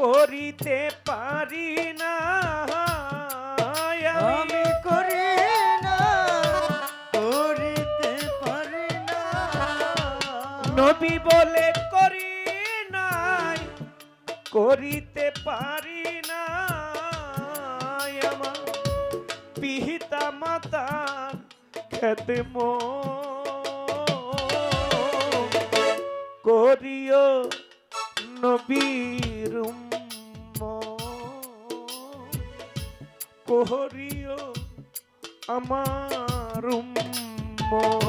করিতে পারি না, আমি করি না, করিতে পারি না। নবী বলে করি নাই, করিতে পারি না। আমার পিতা মাতার খেদমত করিও নবীর উম্মত, করিও আমার উম্মত।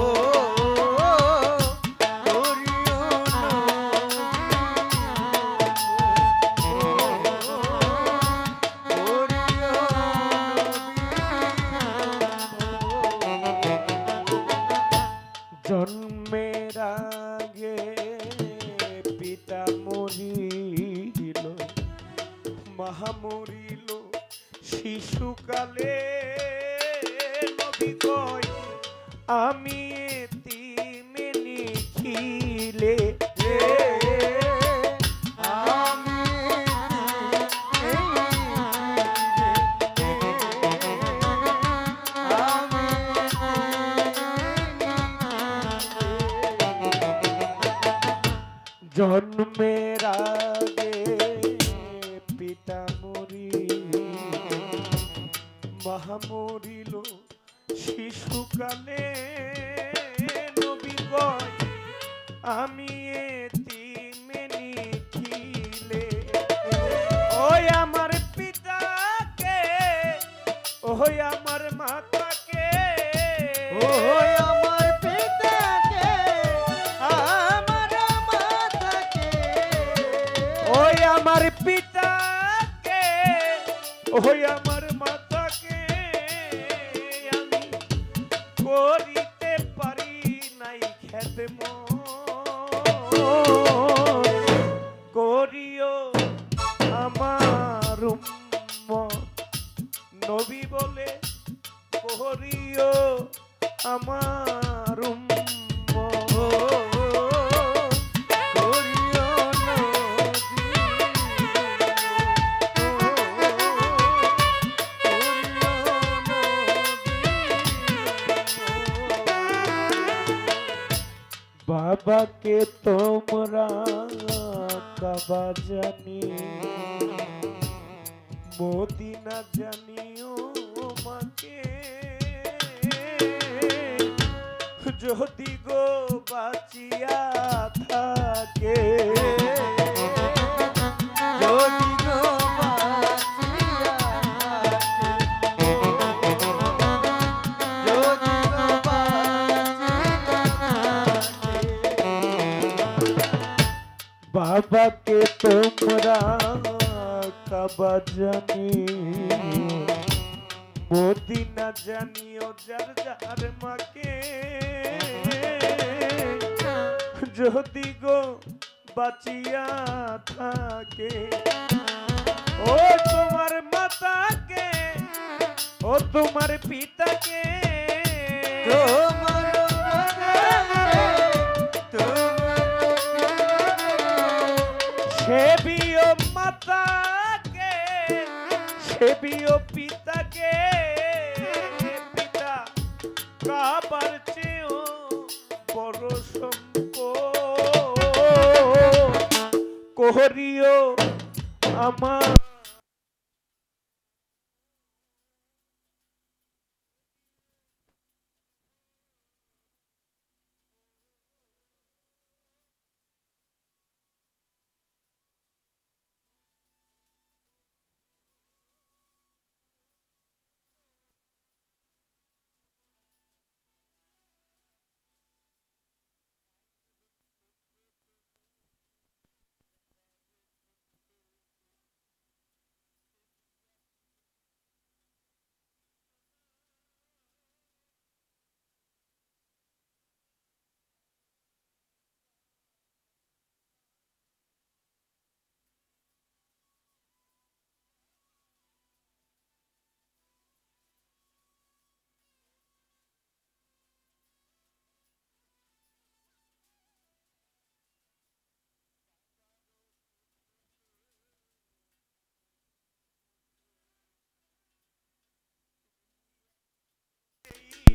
জন্মের আগে পিতা মরিল, মা মরিল শিশুকালে। নবী কয় আমি এতিমে নিখিলে, জন্মের আগে পিতা মরিল, মা মরিল শিশুকালে। নবী কয় আমি এতিমে নিখিলে। ওই আমার পিতাকে, ওই আমার মাতাকে, ওই আমার পিতাকে, আমার মাতাকে, ওই আমার পিতাকে, ওই আমার মাতাকে আমি করিতে পারি নাই খেদমত, করিও আমার উম্মত। নবী বলে করিও আমার উম্মত। বাবাকে তোমরা কাবা জানি, মদিনা জানিও মাকে। যদি গো বাঁচিয়া থাকে, যদি গো বাঁচিয়া থাকে, যদি গো বাঁচিয়া থাকে। বাবাকে তোমরা কাবা জানি, মদিনা জানিও যার যার মাকে। যদি গো বাঁচিয়া থাকে, ও তোমার মাতাকে, ও তোমার পিতাকে, তোমার মাতাকে, সেবিও মাতাকে, সেবিও পিতাকে। পিতা কাবার চেয়েও বড় সম্পদ, করিও আমার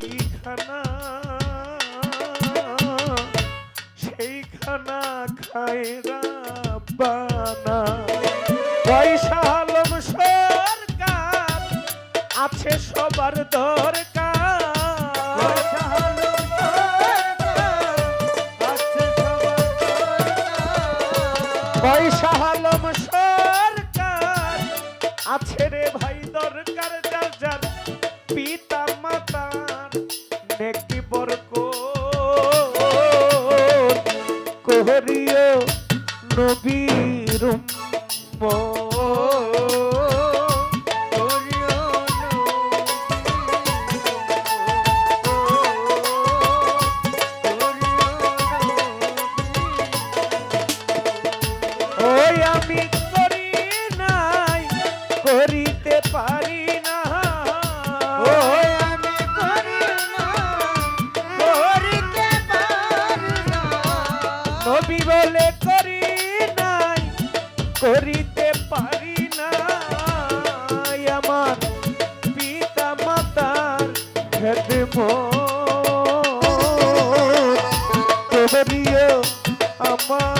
সেইখানা সেইখানা খায় রাব্বানা পয়সা আলম সরকার আছে সবার দরকার পয়সা হলো সরকার, আছে সবার দরকার। পয়সা আলম সরকার আছে রে ভাই দরকার যার যার পিতা মাতার নেকি বরকত কোহরিও নবীর ওই আমি করি নাই করিতে পারি না ওই আমি করি না, করিতে পারি না। নবী বলে করি নাই করিতে পারি না আমার পিতা মাতার খেদমত করিও আমার